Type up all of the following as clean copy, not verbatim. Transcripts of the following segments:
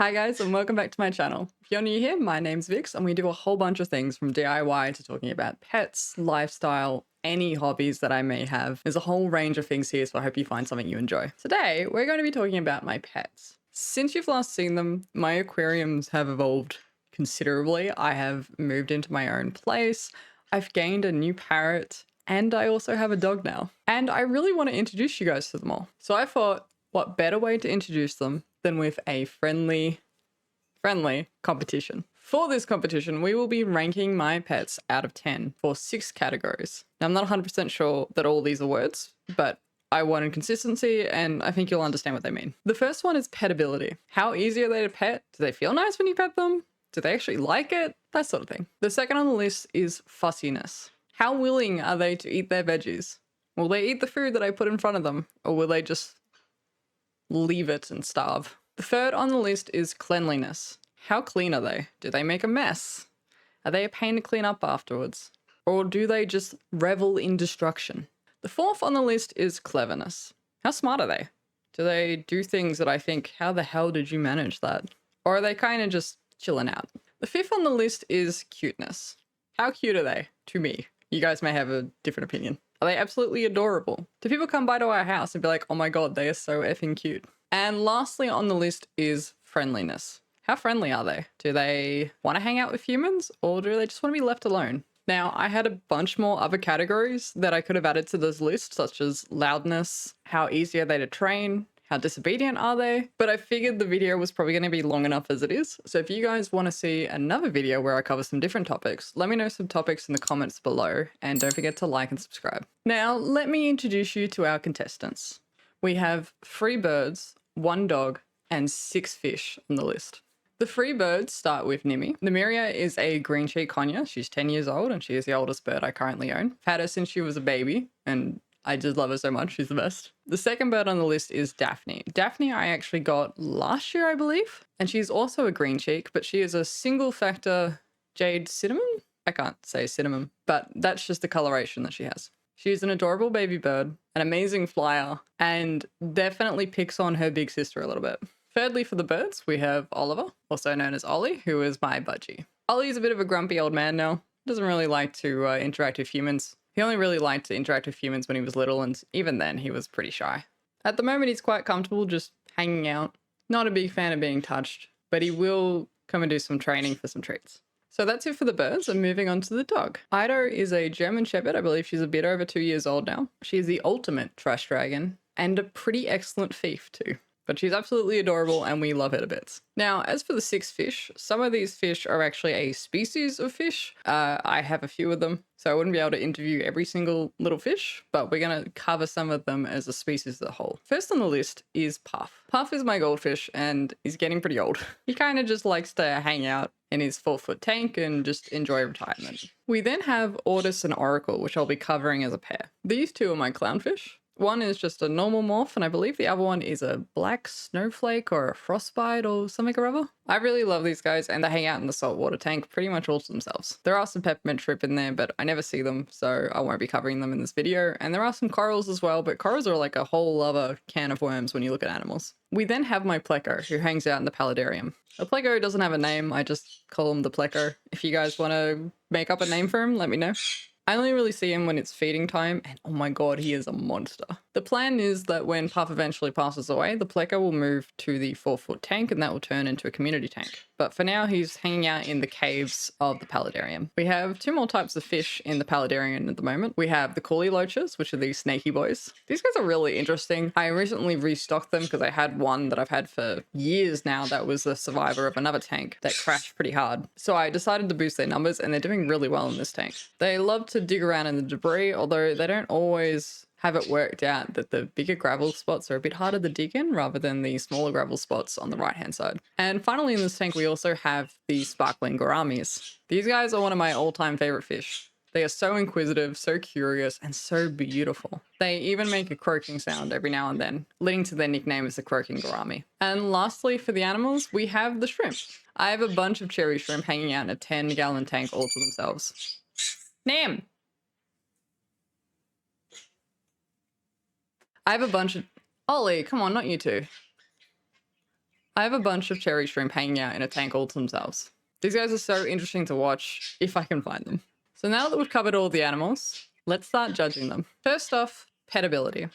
Hi guys, and welcome back to my channel. If you're new here, my name's Vix and we do a whole bunch of things from DIY to talking about pets, lifestyle, any hobbies that I may have. There's a whole range of things here, so I hope you find something you enjoy. Today, we're going to be talking about my pets. Since you've last seen them, my aquariums have evolved considerably. I have moved into my own place, I've gained a new parrot, and I also have a dog now. And I really want to introduce you guys to them all. So I thought, what better way to introduce them than with a friendly competition. For this competition, we will be ranking my pets out of 10 for 6 categories. Now, I'm not 100% sure that all these are words, but I wanted consistency and I think you'll understand what they mean. The first one is petability. How easy are they to pet? Do they feel nice when you pet them? Do they actually like it? That sort of thing. The second on the list is fussiness. How willing are they to eat their veggies? Will they eat the food that I put in front of them, or will they just leave it and starve? The third on the list is cleanliness. How clean are they? Do they make a mess? Are they a pain to clean up afterwards? Or do they just revel in destruction? The fourth on the list is cleverness. How smart are they? Do they do things that I think, how the hell did you manage that? Or are they kind of just chilling out? The fifth on the list is cuteness. How cute are they to me? You guys may have a different opinion. Are they absolutely adorable? Do people come by to our house and be like, oh my god, they are so effing cute? And lastly on the list is friendliness. How friendly are they? Do they want to hang out with humans, or do they just want to be left alone? Now, I had a bunch more other categories that I could have added to this list, such as loudness, how easy are they to train, how disobedient are they? But I figured the video was probably going to be long enough as it is. So if you guys want to see another video where I cover some different topics, let me know some topics in the comments below, and don't forget to like and subscribe. Now, let me introduce you to our contestants. We have 3 birds, 1 dog, and 6 fish on the list. The 3 birds start with Nimi. Nymeria is a green cheek conure. She's 10 years old and she is the oldest bird I currently own. I've had her since she was a baby and I just love her so much. She's the best. The second bird on the list is Daphne. Daphne I actually got last year, I believe. And she's also a green cheek, but she is a single factor jade cinnamon. I can't say cinnamon, but that's just the coloration that she has. She's an adorable baby bird, an amazing flyer, and definitely picks on her big sister a little bit. Thirdly, for the birds, we have Oliver, also known as Ollie, who is my budgie. Ollie's a bit of a grumpy old man now. Doesn't really like to interact with humans. He only really liked to interact with humans when he was little, and even then he was pretty shy. At the moment, he's quite comfortable just hanging out. Not a big fan of being touched, but he will come and do some training for some treats. So that's it for the birds, and moving on to the dog. Ido is a German Shepherd. I believe she's a bit over 2 years old now. She is the ultimate trash dragon, and a pretty excellent thief too. But she's absolutely adorable and we love her to bits. Now, as for the 6 fish, some of these fish are actually a species of fish. I have a few of them, so I wouldn't be able to interview every single little fish, but we're going to cover some of them as a species as a whole. First on the list is Puff. Puff is my goldfish and he's getting pretty old. He kind of just likes to hang out in his 4-foot tank and just enjoy retirement. We then have Ortis and Oracle, which I'll be covering as a pair. These 2 are my clownfish. One is just a normal morph, and I believe the other one is a black snowflake or a frostbite or something or other. I really love these guys, and they hang out in the saltwater tank pretty much all to themselves. There are some peppermint shrimp in there, but I never see them, so I won't be covering them in this video. And there are some corals as well, but corals are like a whole other can of worms when you look at animals. We then have my pleco, who hangs out in the paludarium. The pleco doesn't have a name, I just call him the pleco. If you guys want to make up a name for him, let me know. I only really see him when it's feeding time, and oh my god, he is a monster. The plan is that when Puff eventually passes away, the pleco will move to the 4-foot tank and that will turn into a community tank. But for now, he's hanging out in the caves of the paludarium. We have 2 more types of fish in the paludarium at the moment. We have the Coolie Loaches, which are these snaky boys. These guys are really interesting. I recently restocked them because I had one that I've had for years now that was a survivor of another tank that crashed pretty hard. So I decided to boost their numbers and they're doing really well in this tank. They love to dig around in the debris, although they don't always have it worked out that the bigger gravel spots are a bit harder to dig in rather than the smaller gravel spots on the right hand side. And finally in this tank we also have the sparkling gouramis. These guys are one of my all-time favorite fish. They are so inquisitive, so curious, and so beautiful. They even make a croaking sound every now and then, leading to their nickname as the croaking gourami. And lastly, for the animals, we have the shrimp. I have a bunch of cherry shrimp hanging out in a 10-gallon tank all to themselves. Nam! I have a bunch of... Ollie, come on, not you two. I have a bunch of cherry shrimp hanging out in a tank all to themselves. These guys are so interesting to watch if I can find them. So now that we've covered all the animals, let's start judging them. First off, petability.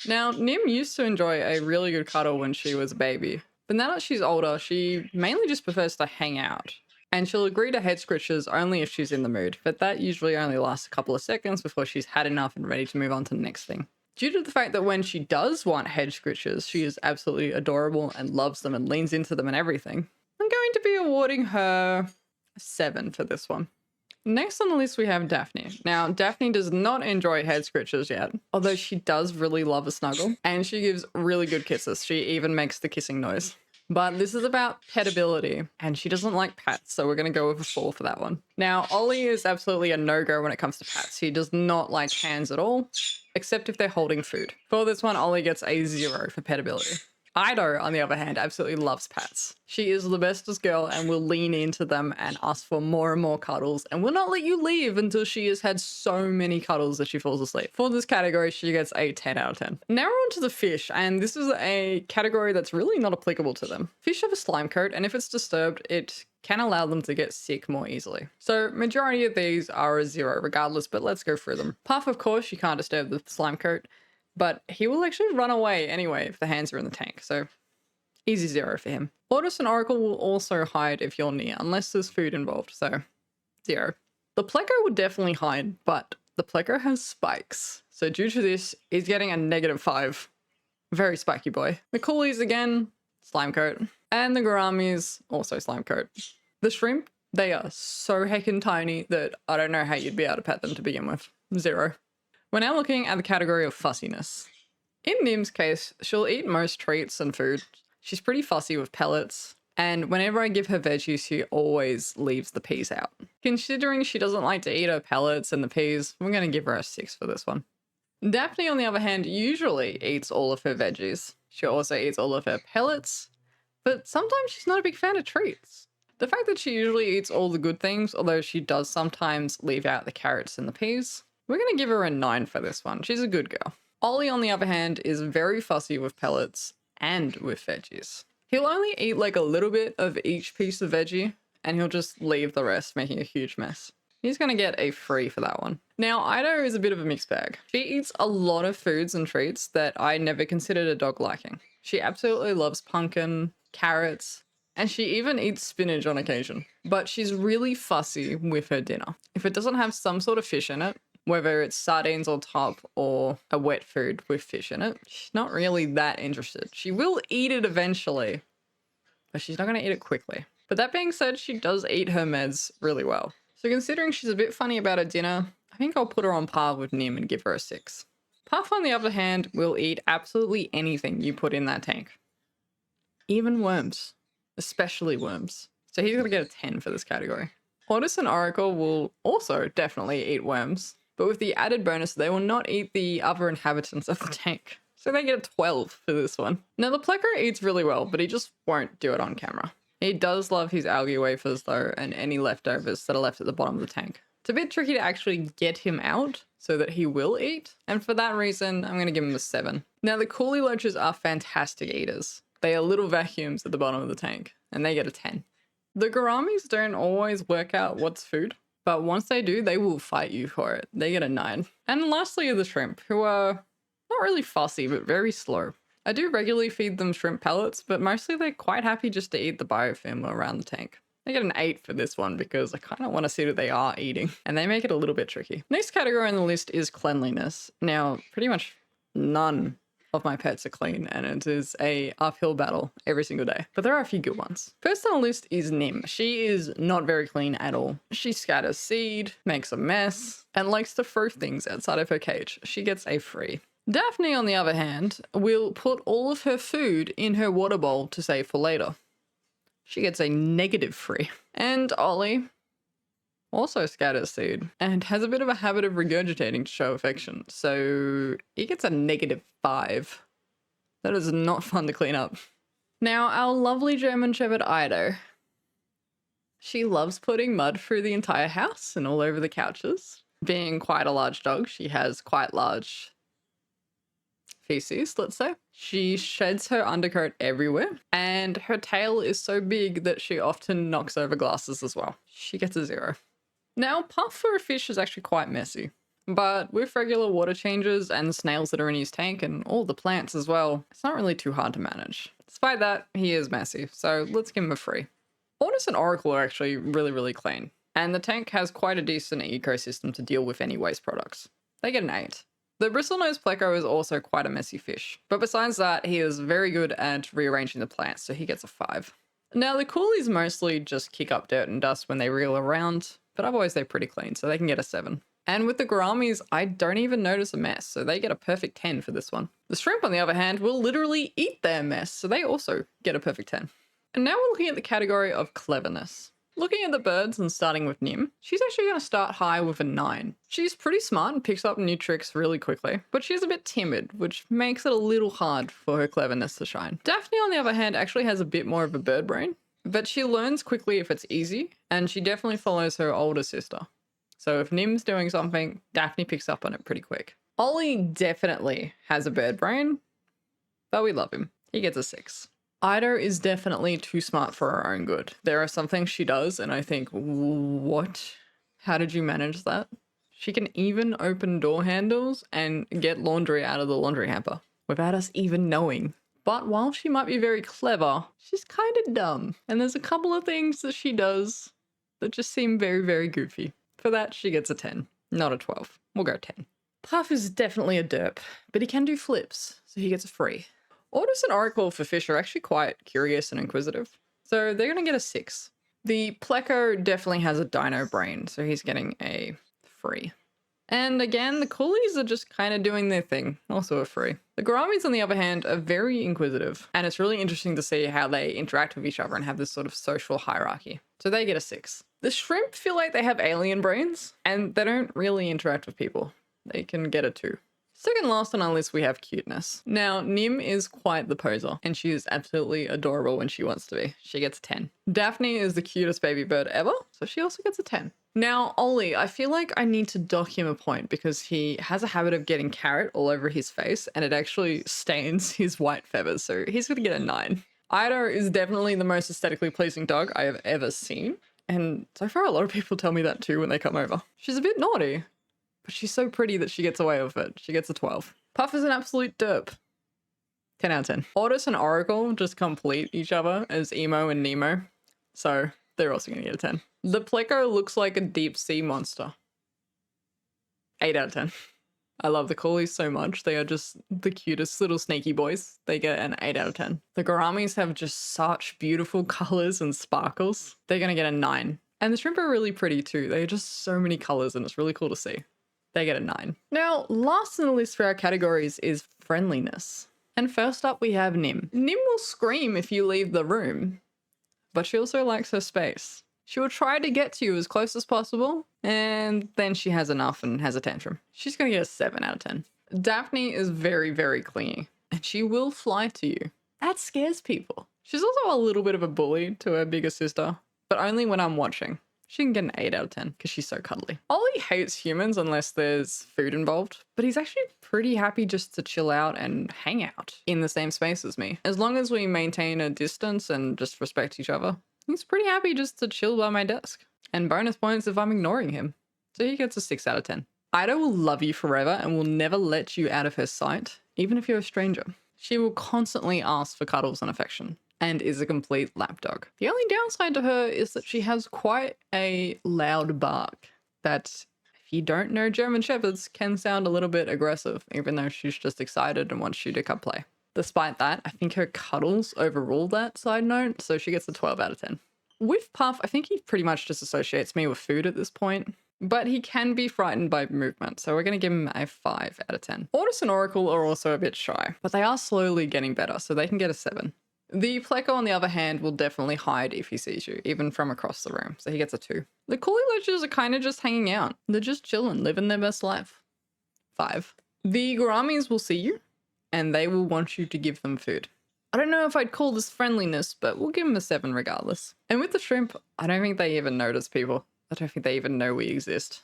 Now, Nim used to enjoy a really good cuddle when she was a baby, but now that she's older, she mainly just prefers to hang out. And she'll agree to head scritches only if she's in the mood, but that usually only lasts a couple of seconds before she's had enough and ready to move on to the next thing. Due to the fact that when she does want head scritches, she is absolutely adorable and loves them and leans into them and everything, I'm going to be awarding her a 7 for this one. Next on the list, we have Daphne. Now, Daphne does not enjoy head scritches yet, although she does really love a snuggle, and she gives really good kisses. She even makes the kissing noise. But this is about petability, and she doesn't like pats, so we're going to go with a 4 for that one. Now, Ollie is absolutely a no-go when it comes to pats. He does not like hands at all, except if they're holding food. For this one, Ollie gets a 0 for petability. Ido, on the other hand, absolutely loves pats. She is the bestest girl and will lean into them and ask for more and more cuddles and will not let you leave until she has had so many cuddles that she falls asleep. For this category, she gets a 10 out of 10. Now we're on to the fish, and this is a category that's really not applicable to them. Fish have a slime coat, and if it's disturbed, it can allow them to get sick more easily. So majority of these are a 0 regardless, but let's go through them. Puff, of course, you can't disturb the slime coat, but he will actually run away anyway if the hands are in the tank, so easy 0 for him. Tortoise and Oracle will also hide if you're near, unless there's food involved, so 0. The Pleco would definitely hide, but the Pleco has spikes, so due to this, he's getting a -5. Very spiky boy. The Coolies, again, slime coat. And the Gouramis, also slime coat. The shrimp, they are so heckin' tiny that I don't know how you'd be able to pet them to begin with. 0. We're now looking at the category of fussiness. In Nim's case, she'll eat most treats and food. She's pretty fussy with pellets, and whenever I give her veggies, she always leaves the peas out. Considering she doesn't like to eat her pellets and the peas, we're going to give her a 6 for this one. Daphne, on the other hand, usually eats all of her veggies. She also eats all of her pellets, but sometimes she's not a big fan of treats. The fact that she usually eats all the good things, although she does sometimes leave out the carrots and the peas, we're going to give her a 9 for this one. She's a good girl. Ollie, on the other hand, is very fussy with pellets and with veggies. He'll only eat like a little bit of each piece of veggie, and he'll just leave the rest, making a huge mess. He's going to get a 3 for that one. Now, Ido is a bit of a mixed bag. She eats a lot of foods and treats that I never considered a dog liking. She absolutely loves pumpkin, carrots, and she even eats spinach on occasion. But she's really fussy with her dinner. If it doesn't have some sort of fish in it, whether it's sardines on top or a wet food with fish in it, she's not really that interested. She will eat it eventually, but she's not going to eat it quickly. But that being said, she does eat her meds really well. So considering she's a bit funny about her dinner, I think I'll put her on par with Nim and give her a 6. Puff, on the other hand, will eat absolutely anything you put in that tank. Even worms. Especially worms. So he's going to get a 10 for this category. Tortoise and Oracle will also definitely eat worms, but with the added bonus, they will not eat the other inhabitants of the tank. So they get a 12 for this one. Now, the Pleco eats really well, but he just won't do it on camera. He does love his algae wafers, though, and any leftovers that are left at the bottom of the tank. It's a bit tricky to actually get him out so that he will eat, and for that reason, I'm going to give him a 7. Now, the Coolie Loaches are fantastic eaters. They are little vacuums at the bottom of the tank, and they get a 10. The Gouramis don't always work out what's food, but once they do, they will fight you for it. They get a 9. And lastly are the shrimp, who are not really fussy, but very slow. I do regularly feed them shrimp pellets, but mostly they're quite happy just to eat the biofilm around the tank. They get an 8 for this one because I kind of want to see what they are eating, and they make it a little bit tricky. Next category on the list is cleanliness. Now, pretty much none of my pets are clean, and it is a uphill battle every single day. But there are a few good ones. First on the list is Nim. She is not very clean at all. She scatters seed, makes a mess, and likes to throw things outside of her cage. She gets a 3. Daphne, on the other hand, will put all of her food in her water bowl to save for later. She gets a -3. And Ollie also scatters seed and has a bit of a habit of regurgitating to show affection, so he gets a -5. That is not fun to clean up. Now, our lovely German Shepherd Ido. She loves putting mud through the entire house and all over the couches. Being quite a large dog, she has quite large feces, let's say. She sheds her undercoat everywhere, and her tail is so big that she often knocks over glasses as well. She gets a 0. Now, Puff for a fish is actually quite messy, but with regular water changes and the snails that are in his tank and all the plants as well, it's not really too hard to manage. Despite that, he is messy, so let's give him a 3. Ornis and Oracle are actually really clean, and the tank has quite a decent ecosystem to deal with any waste products. They get an 8. The bristlenose pleco is also quite a messy fish, but besides that, he is very good at rearranging the plants, so he gets a 5. Now, the coolies mostly just kick up dirt and dust when they reel around, but otherwise they're pretty clean, so they can get a 7. And with the gouramis, I don't even notice a mess, so they get a perfect 10 for this one. The shrimp, on the other hand, will literally eat their mess, so they also get a perfect 10. And now we're looking at the category of cleverness. Looking at the birds and starting with Nim, she's actually going to start high with a 9. She's pretty smart and picks up new tricks really quickly, but she's a bit timid, which makes it a little hard for her cleverness to shine. Daphne, on the other hand, actually has a bit more of a bird brain, but she learns quickly if it's easy, and she definitely follows her older sister. So if Nim's doing something, Daphne picks up on it pretty quick. Ollie definitely has a bird brain, but we love him. He gets a 6. Ida is definitely too smart for her own good. There are some things she does, and I think, what? How did you manage that? She can even open door handles and get laundry out of the laundry hamper without us even knowing. But while she might be very clever, she's kind of dumb. And there's a couple of things that she does that just seem very goofy. For that, she gets a 10, not a 12. We'll go 10. Puff is definitely a derp, but he can do flips, so he gets a 3. Ornis and Oracle for fish are actually quite curious and inquisitive, so they're going to get a 6. The pleco definitely has a dino brain, so he's getting a 3. And again, the coolies are just kind of doing their thing, also a 3. The gouramis, on the other hand, are very inquisitive, and it's really interesting to see how they interact with each other and have this sort of social hierarchy. So they get a 6. The shrimp feel like they have alien brains, and they don't really interact with people. They can get a 2. Second last on our list, we have Cuteness. Now, Nim is quite the poser, and she is absolutely adorable when she wants to be. She gets a 10. Daphne is the cutest baby bird ever, so she also gets a 10. Now, Ollie, I feel like I need to dock him a point because he has a habit of getting carrot all over his face, and it actually stains his white feathers, so he's going to get a 9. Ida is definitely the most aesthetically pleasing dog I have ever seen, and so far a lot of people tell me that too when they come over. She's a bit naughty, but she's so pretty that she gets away with it. She gets a 12. Puff is an absolute derp. 10 out of 10. Ortis and Oracle just complete each other as Emo and Nemo, so they're also going to get a 10. The pleco looks like a deep sea monster. 8 out of 10. I love the coolies so much. They are just the cutest little sneaky boys. They get an 8 out of 10. The gouramis have just such beautiful colors and sparkles. They're going to get a 9. And the shrimp are really pretty too. They are just so many colors and it's really cool to see. They get a 9. Now, last on the list for our categories is friendliness. And first up, we have Nim. Nim will scream if you leave the room, but she also likes her space. She will try to get to you as close as possible, and then she has enough and has a tantrum. She's going to get a 7 out of 10. Daphne is very clingy, and she will fly to you. That scares people. She's also a little bit of a bully to her bigger sister, but only when I'm watching. She can get an 8 out of 10 because she's so cuddly. Ollie hates humans unless there's food involved, but he's actually pretty happy just to chill out and hang out in the same space as me. As long as we maintain a distance and just respect each other, he's pretty happy just to chill by my desk. And bonus points if I'm ignoring him. So he gets a 6 out of 10. Ida will love you forever and will never let you out of her sight, even if you're a stranger. She will constantly ask for cuddles and affection, and is a complete lapdog. The only downside to her is that she has quite a loud bark that, if you don't know German Shepherds, can sound a little bit aggressive, even though she's just excited and wants you to come play. Despite that, I think her cuddles overrule that side note, so she gets a 12 out of 10. With Puff, I think he pretty much just associates me with food at this point, but he can be frightened by movement, so we're going to give him a 5 out of 10. Ortis and Oracle are also a bit shy, but they are slowly getting better, so they can get a 7. The pleco, on the other hand, will definitely hide if he sees you, even from across the room, so he gets a 2. The coolie loaches are kind of just hanging out. They're just chilling, living their best life. 5. The gouramis will see you, and they will want you to give them food. I don't know if I'd call this friendliness, but we'll give them a 7 regardless. And with the shrimp, I don't think they even notice people. I don't think they even know we exist.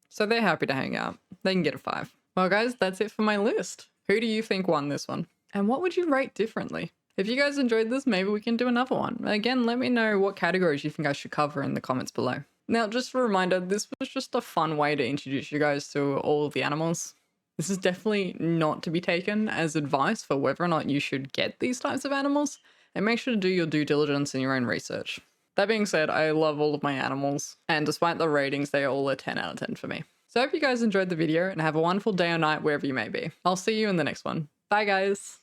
So they're happy to hang out. They can get a 5. Well, guys, that's it for my list. Who do you think won this one? And what would you rate differently? If you guys enjoyed this, maybe we can do another one. Again, let me know what categories you think I should cover in the comments below. Now, just a reminder, this was just a fun way to introduce you guys to all of the animals. This is definitely not to be taken as advice for whether or not you should get these types of animals, and make sure to do your due diligence and your own research. That being said, I love all of my animals, and despite the ratings, they are all a 10 out of 10 for me. So I hope you guys enjoyed the video and have a wonderful day or night wherever you may be. I'll see you in the next one. Bye guys!